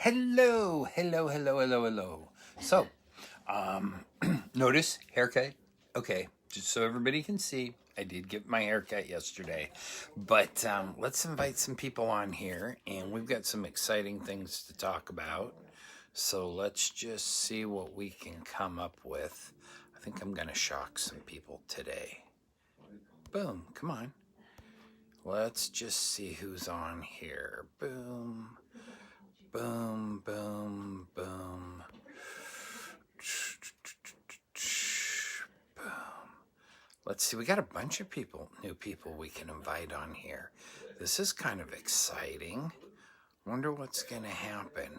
Hello, hello, hello, hello, hello. So, notice haircut. Okay, just so everybody can see, I did get my haircut yesterday. But let's invite some people on here, and we've got some exciting things to talk about. So let's just see what we can come up with. I think I'm going to shock some people today. Boom, come on. Let's just see who's on here. Boom. Boom, boom, boom. Boom. Let's see, we got a bunch of new people we can invite on here. This is kind of exciting. Wonder what's going to happen.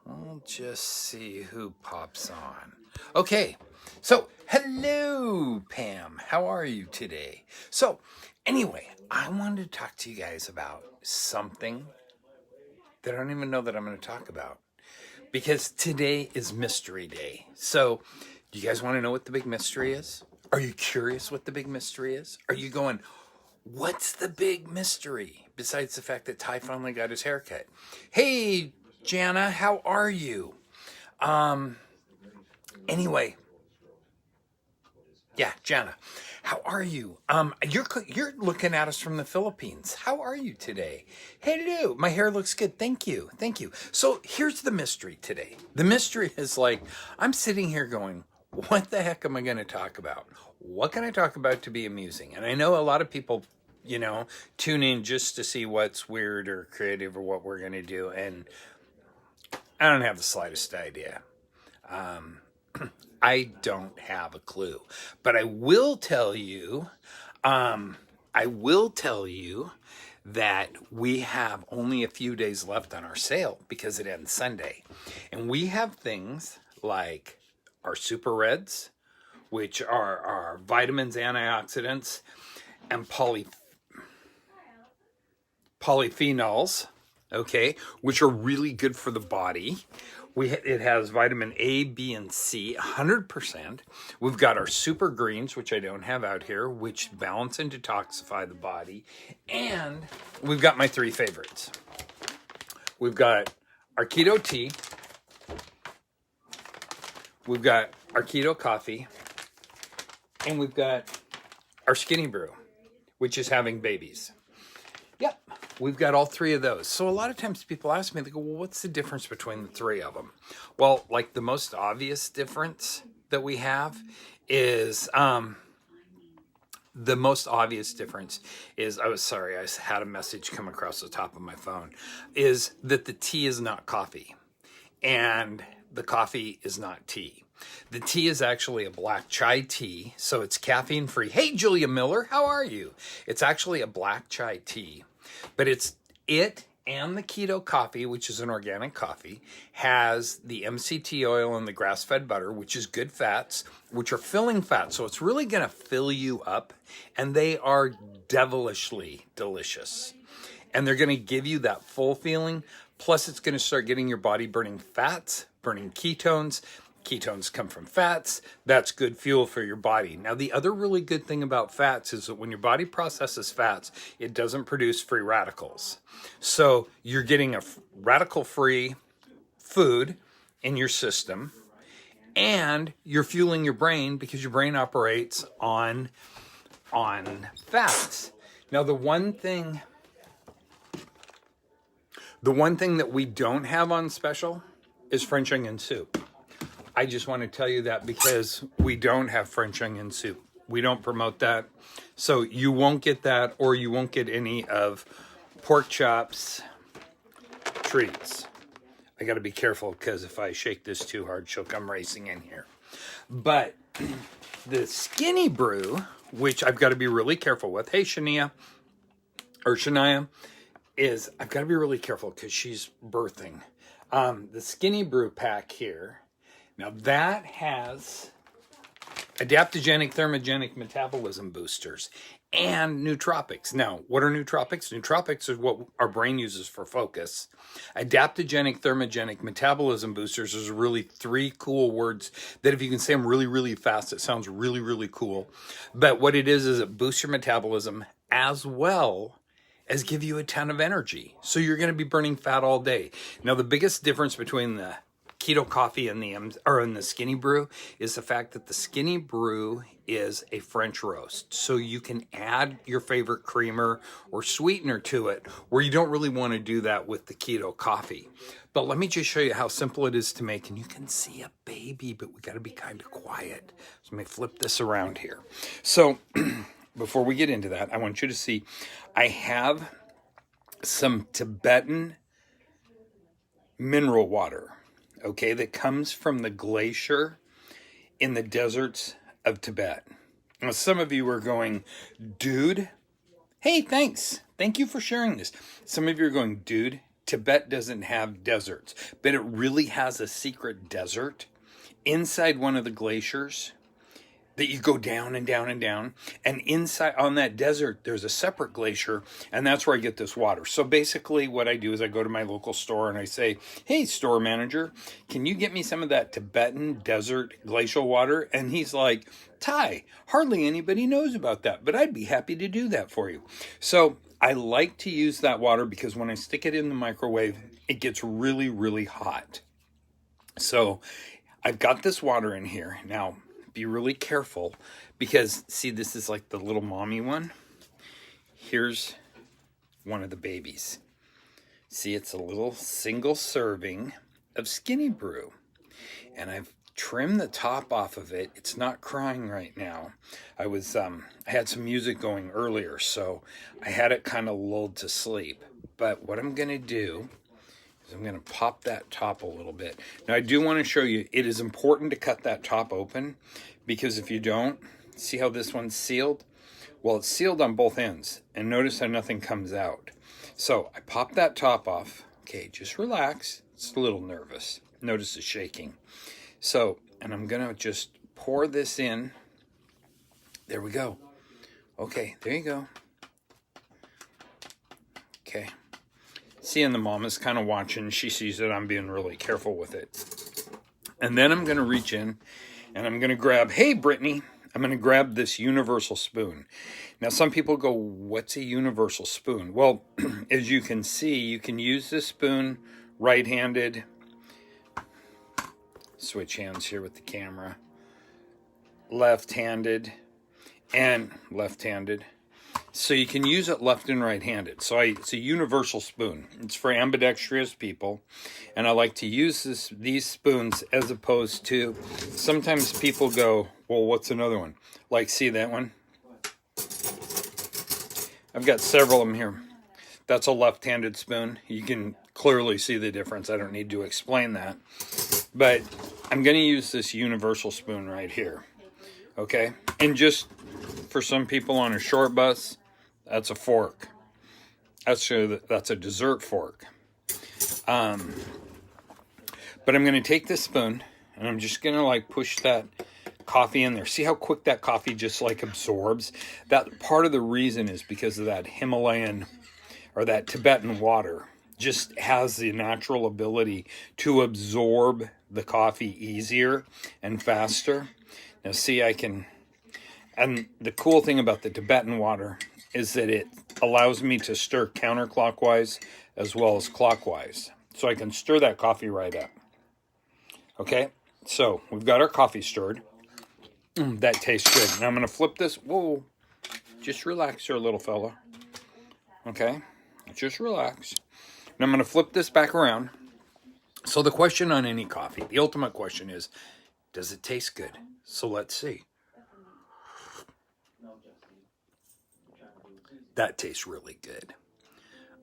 We'll just see who pops on. Okay, so hello, Pam. How are you today? So, anyway, I wanted to talk to you guys about something that I don't even know that I'm going to talk about, because today is Mystery Day. So, do you guys want to know what the big mystery is? Are you curious what the big mystery is? Are you going, what's the big mystery? Besides the fact that Ty finally got his haircut. Hey, Jana, how are you? Anyway, yeah, Jana, how are you? You're looking at us from the Philippines. How are you today? Hello, my hair looks good. Thank you, thank you. So here's the mystery today. The mystery is like, I'm sitting here going, what the heck am I going to talk about? What can I talk about to be amusing? And I know a lot of people, tune in just to see what's weird or creative or what we're going to do. And I don't have the slightest idea. I don't have a clue, but I will tell you, that we have only a few days left on our sale because it ends Sunday. And we have things like our Super Reds, which are our vitamins, antioxidants, and polyphenols, okay, which are really good for the body. It has vitamin A, B, and C, 100%. We've got our super greens, which I don't have out here, which balance and detoxify the body. And we've got my three favorites. We've got our keto tea. We've got our keto coffee. And we've got our skinny brew, which is having babies. Yep, we've got all three of those. So a lot of times people ask me, they go, well, what's the difference between the three of them? Well, like the most obvious difference that we have is, I had a message come across the top of my phone, is that the tea is not coffee and the coffee is not tea. The tea is actually a black chai tea, so it's caffeine free. Hey, Julia Miller, how are you? It's actually a black chai tea, but it and the keto coffee, which is an organic coffee, has the MCT oil and the grass-fed butter, which is good fats, which are filling fats. So it's really going to fill you up, and they are devilishly delicious. And they're going to give you that full feeling. Plus, it's going to start getting your body burning fats, burning ketones. Ketones come from fats. That's good fuel for your body. Now, the other really good thing about fats is that when your body processes fats, it doesn't produce free radicals. So you're getting a radical-free food in your system, and you're fueling your brain because your brain operates on fats. Now, the one thing that we don't have on special is French onion soup. I just want to tell you that because we don't have French onion soup. We don't promote that. So you won't get that, or you won't get any of pork chops treats. I got to be careful because if I shake this too hard, she'll come racing in here. But the skinny brew, which I've got to be really careful with. Hey, Shania, is I've got to be really careful because she's birthing. The skinny brew pack here. Now that has adaptogenic, thermogenic metabolism boosters and nootropics. Now, what are nootropics? Nootropics are what our brain uses for focus. Adaptogenic, thermogenic, metabolism boosters is really three cool words that if you can say them really, really fast, it sounds really, really cool. But what it is it boosts your metabolism as well as give you a ton of energy. So you're going to be burning fat all day. Now, the biggest difference between the keto coffee and the Skinny Brew is the fact that the Skinny Brew is a French roast. So you can add your favorite creamer or sweetener to it, where you don't really want to do that with the keto coffee. But let me just show you how simple it is to make. And you can see a baby, but we got to be kind of quiet. So let me flip this around here. So before we get into that, I want you to see I have some Tibetan mineral water, okay, that comes from the glacier in the deserts of Tibet. Now, some of you are going, dude, hey, thanks. Thank you for sharing this. Some of you are going, dude, Tibet doesn't have deserts, but it really has a secret desert inside one of the glaciers that you go down and down and down. And inside on that desert, there's a separate glacier, and that's where I get this water. So basically what I do is I go to my local store and I say, hey, store manager, can you get me some of that Tibetan desert glacial water? And he's like, Ty, hardly anybody knows about that, but I'd be happy to do that for you. So I like to use that water because when I stick it in the microwave, it gets really, really hot. So I've got this water in here. Now, be really careful because, see, this is like the little mommy one. Here's one of the babies. See, it's a little single serving of Skinny Brew. And I've trimmed the top off of it. It's not crying right now. I had some music going earlier, so I had it kind of lulled to sleep. But what I'm going to do is I'm going to pop that top a little bit. Now, I do want to show you, it is important to cut that top open, because if you don't, see how this one's sealed? Well, it's sealed on both ends, and notice how nothing comes out. So I pop that top off. Okay, just relax. It's a little nervous. Notice the shaking. So, and I'm going to just pour this in. There we go. Okay, there you go. Okay. See, and the mom is kind of watching. She sees that I'm being really careful with it. And then I'm going to reach in and I'm going to grab, hey, Brittany, I'm going to grab this universal spoon. Now, some people go, what's a universal spoon? Well, as you can see, you can use this spoon right-handed. Switch hands here with the camera. Left-handed and left-handed. So you can use it left and right-handed. So it's a universal spoon. It's for ambidextrous people. And I like to use these spoons as opposed to, sometimes people go, well, what's another one? Like, see that one? I've got several of them here. That's a left-handed spoon. You can clearly see the difference. I don't need to explain that. But I'm going to use this universal spoon right here. Okay? And just for some people on a short bus, that's a fork. That's a dessert fork. But I'm going to take this spoon and I'm just going to like push that coffee in there. See how quick that coffee just like absorbs? That part of the reason is because of that Himalayan or that Tibetan water just has the natural ability to absorb the coffee easier and faster. Now see, and the cool thing about the Tibetan water is that it allows me to stir counterclockwise as well as clockwise. So I can stir that coffee right up. Okay, so we've got our coffee stirred. That tastes good. Now I'm going to flip this. Whoa, just relax here, little fella. Okay, just relax. Now I'm going to flip this back around. So the question on any coffee, the ultimate question is, does it taste good? So let's see. That tastes really good.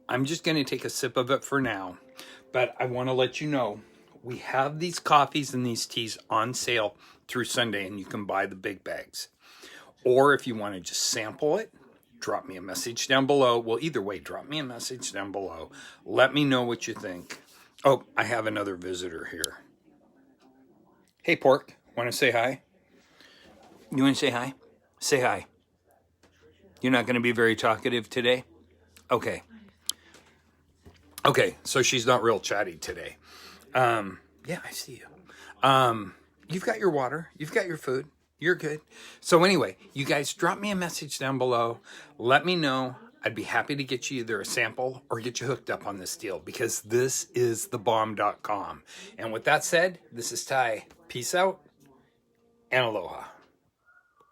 I'm just going to take a sip of it for now, but I want to let you know we have these coffees and these teas on sale through Sunday, and you can buy the big bags. Or if you want to just sample it, drop me a message down below. Well, either way, drop me a message down below. Let me know what you think. Oh, I have another visitor here. Hey, Pork, want to say hi? You want to say hi? Say hi. You're not going to be very talkative today? Okay. Okay, so she's not real chatty today. Yeah, I see you. You've got your water. You've got your food. You're good. So anyway, you guys drop me a message down below. Let me know I'd be happy to get you either a sample or get you hooked up on this deal, because this is thebomb.com. And with that said, this is Ty. Peace out and aloha.